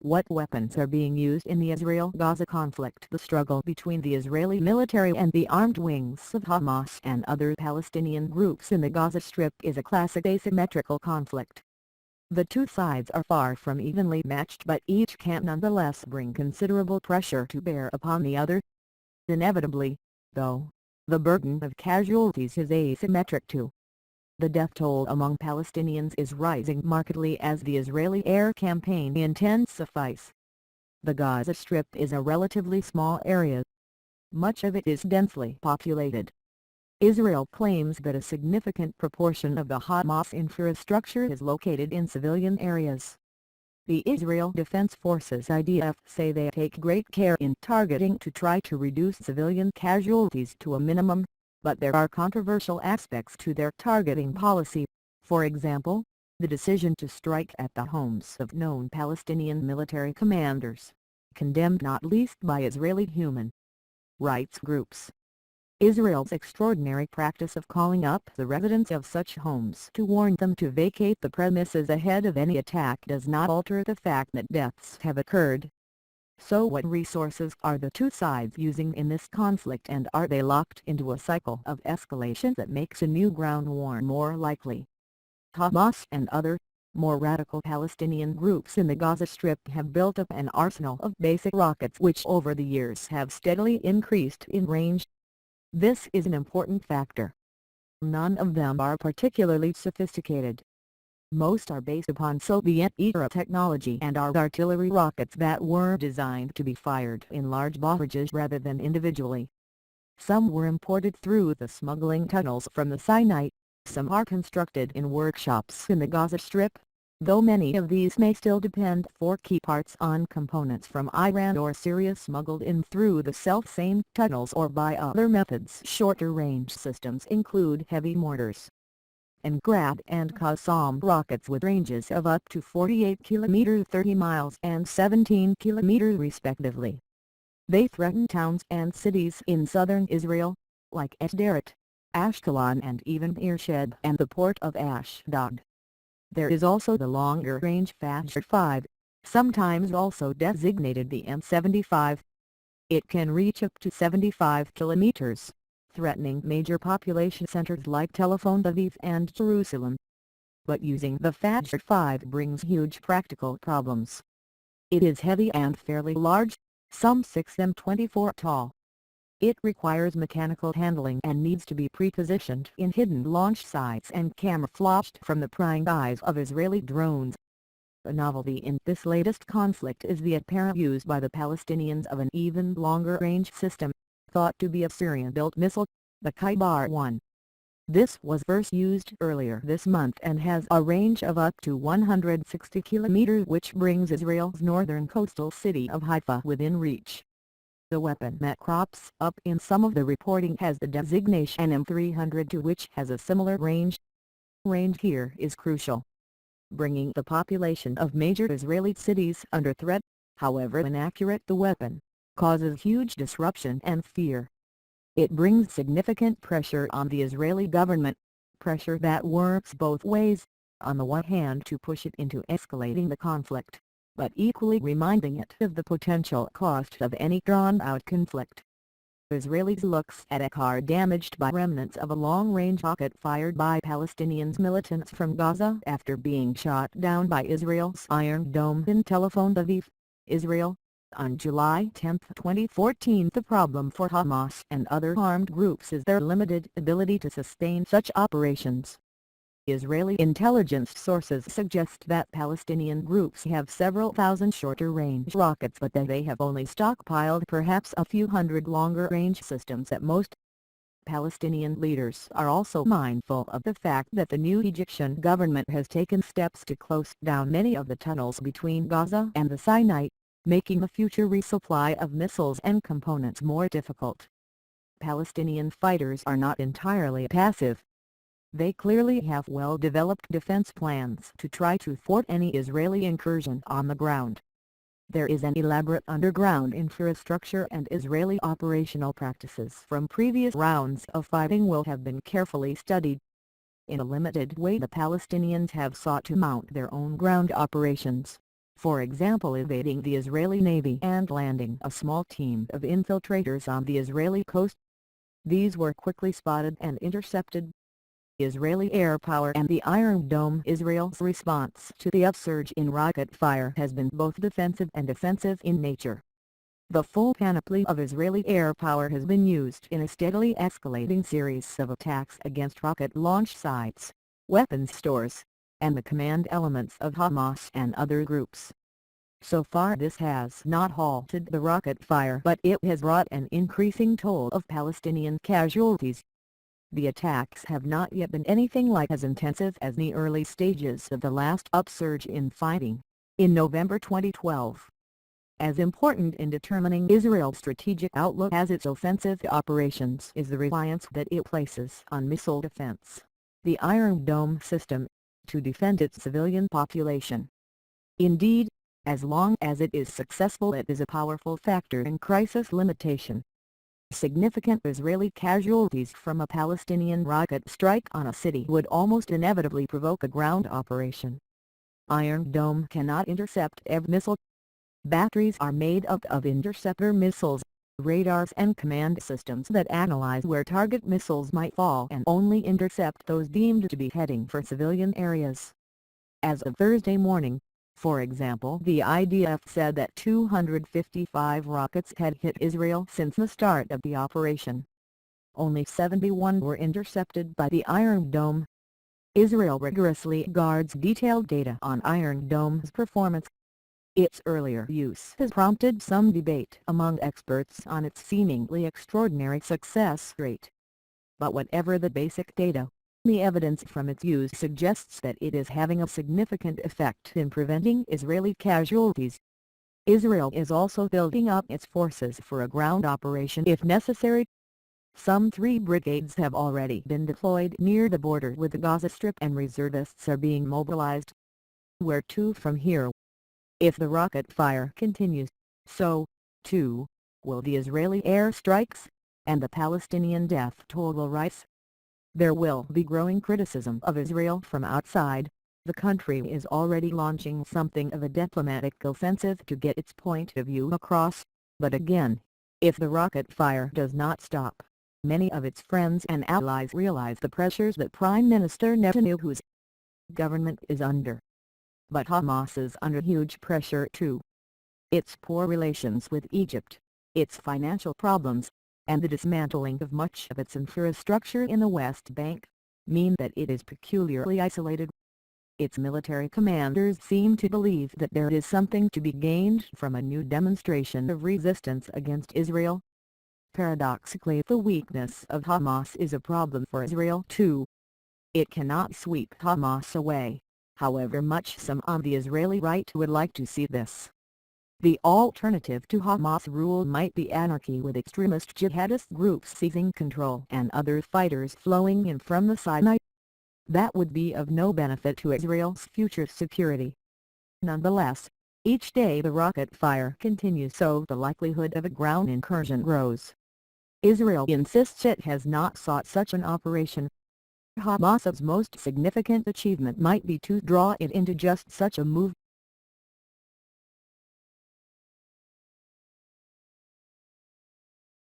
What weapons are being used in the Israel-Gaza conflict? The struggle between the Israeli military and the armed wings of Hamas and other Palestinian groups in the Gaza Strip is a classic asymmetrical conflict. The two sides are far from evenly matched, but each can nonetheless bring considerable pressure to bear upon the other. Inevitably, though, the burden of casualties is asymmetric too. The death toll among Palestinians is rising markedly as the Israeli air campaign intensifies. The Gaza Strip is a relatively small area. Much of it is densely populated. Israel claims that a significant proportion of the Hamas infrastructure is located in civilian areas. The Israel Defense Forces (IDF) say they take great care in targeting to try to reduce civilian casualties to a minimum, but there are controversial aspects to their targeting policy. For example, the decision to strike at the homes of known Palestinian military commanders, condemned not least by Israeli human rights groups. Israel's extraordinary practice of calling up the residents of such homes to warn them to vacate the premises ahead of any attack does not alter the fact that deaths have occurred. So what resources are the two sides using in this conflict, and are they locked into a cycle of escalation that makes a new ground war more likely? Hamas and other, more radical Palestinian groups in the Gaza Strip have built up an arsenal of basic rockets which over the years have steadily increased in range. This is an important factor. None of them are particularly sophisticated. Most are based upon Soviet-era technology and are artillery rockets that were designed to be fired in large barrages rather than individually. Some were imported through the smuggling tunnels from the Sinai, some are constructed in workshops in the Gaza Strip, though many of these may still depend for key parts on components from Iran or Syria smuggled in through the self-same tunnels or by other methods. Shorter-range systems include heavy mortars and Grad and Qassam rockets with ranges of up to 48 km 30 miles and 17 km respectively. They threaten towns and cities in southern Israel, like Sderot, Ashkelon and even Beersheba and the port of Ashdod. There is also the longer-range Fajr 5, sometimes also designated the M75. It can reach up to 75 kilometers, threatening major population centers like Tel Aviv and Jerusalem. But using the Fajr 5 brings huge practical problems. It is heavy and fairly large, some 6m24 tall. It requires mechanical handling and needs to be pre-positioned in hidden launch sites and camouflaged from the prying eyes of Israeli drones. A novelty in this latest conflict is the apparent use by the Palestinians of an even longer-range system, thought to be a Syrian-built missile, the Khaybar-1. This was first used earlier this month and has a range of up to 160 kilometers, which brings Israel's northern coastal city of Haifa within reach. The weapon that crops up in some of the reporting has the designation M302, which has a similar range. Range here is crucial, bringing the population of major Israeli cities under threat. However inaccurate the weapon, causes huge disruption and fear. It brings significant pressure on the Israeli government, pressure that works both ways, on the one hand to push it into escalating the conflict, but equally reminding it of the potential cost of any drawn-out conflict. Israelis looks at a car damaged by remnants of a long-range rocket fired by Palestinians militants from Gaza after being shot down by Israel's Iron Dome in Tel Aviv, Israel, on July 10, 2014. The problem for Hamas and other armed groups is their limited ability to sustain such operations. Israeli intelligence sources suggest that Palestinian groups have several thousand shorter-range rockets, but that they have only stockpiled perhaps a few hundred longer-range systems at most. Palestinian leaders are also mindful of the fact that the new Egyptian government has taken steps to close down many of the tunnels between Gaza and the Sinai, making the future resupply of missiles and components more difficult. Palestinian fighters are not entirely passive. They clearly have well-developed defense plans to try to thwart any Israeli incursion on the ground. There is an elaborate underground infrastructure, and Israeli operational practices from previous rounds of fighting will have been carefully studied. In a limited way, the Palestinians have sought to mount their own ground operations. for example evading the Israeli Navy and landing a small team of infiltrators on the Israeli coast. These were quickly spotted and intercepted. Israeli air power and the Iron Dome. Israel's response to the upsurge in rocket fire has been both defensive and offensive in nature. The full panoply of Israeli air power has been used in a steadily escalating series of attacks against rocket launch sites, weapons stores, and the command elements of Hamas and other groups. So far this has not halted the rocket fire, but it has brought an increasing toll of Palestinian casualties. The attacks have not yet been anything like as intensive as the early stages of the last upsurge in fighting, in November 2012. As important in determining Israel's strategic outlook as its offensive operations is the reliance that it places on missile defense, the Iron Dome system, to defend its civilian population. Indeed, as long as it is successful it is a powerful factor in crisis limitation. Significant Israeli casualties from a Palestinian rocket strike on a city would almost inevitably provoke a ground operation. Iron Dome cannot intercept every missile. Batteries are made up of interceptor missiles, radars and command systems that analyze where target missiles might fall and only intercept those deemed to be heading for civilian areas. As of Thursday morning, for example, the IDF said that 255 rockets had hit Israel since the start of the operation. Only 71 were intercepted by the Iron Dome. Israel rigorously guards detailed data on Iron Dome's performance. Its earlier use has prompted some debate among experts on its seemingly extraordinary success rate. But whatever the basic data, the evidence from its use suggests that it is having a significant effect in preventing Israeli casualties. Israel is also building up its forces for a ground operation if necessary. Some 3 brigades have already been deployed near the border with the Gaza Strip and reservists are being mobilized. Where to from here? If the rocket fire continues, so, too, will the Israeli airstrikes, and the Palestinian death toll will rise. There will be growing criticism of Israel from outside. The country is already launching something of a diplomatic offensive to get its point of view across, but again, if the rocket fire does not stop, many of its friends and allies realize the pressures that Prime Minister Netanyahu's government is under. But Hamas is under huge pressure too. Its poor relations with Egypt, its financial problems, and the dismantling of much of its infrastructure in the West Bank, mean that it is peculiarly isolated. Its military commanders seem to believe that there is something to be gained from a new demonstration of resistance against Israel. Paradoxically, the weakness of Hamas is a problem for Israel too. It cannot sweep Hamas away, however much some on the Israeli right would like to see this. The alternative to Hamas rule might be anarchy, with extremist jihadist groups seizing control and other fighters flowing in from the Sinai. That would be of no benefit to Israel's future security. Nonetheless, each day the rocket fire continues, so the likelihood of a ground incursion grows. Israel insists it has not sought such an operation. Hamas's most significant achievement might be to draw it into just such a move.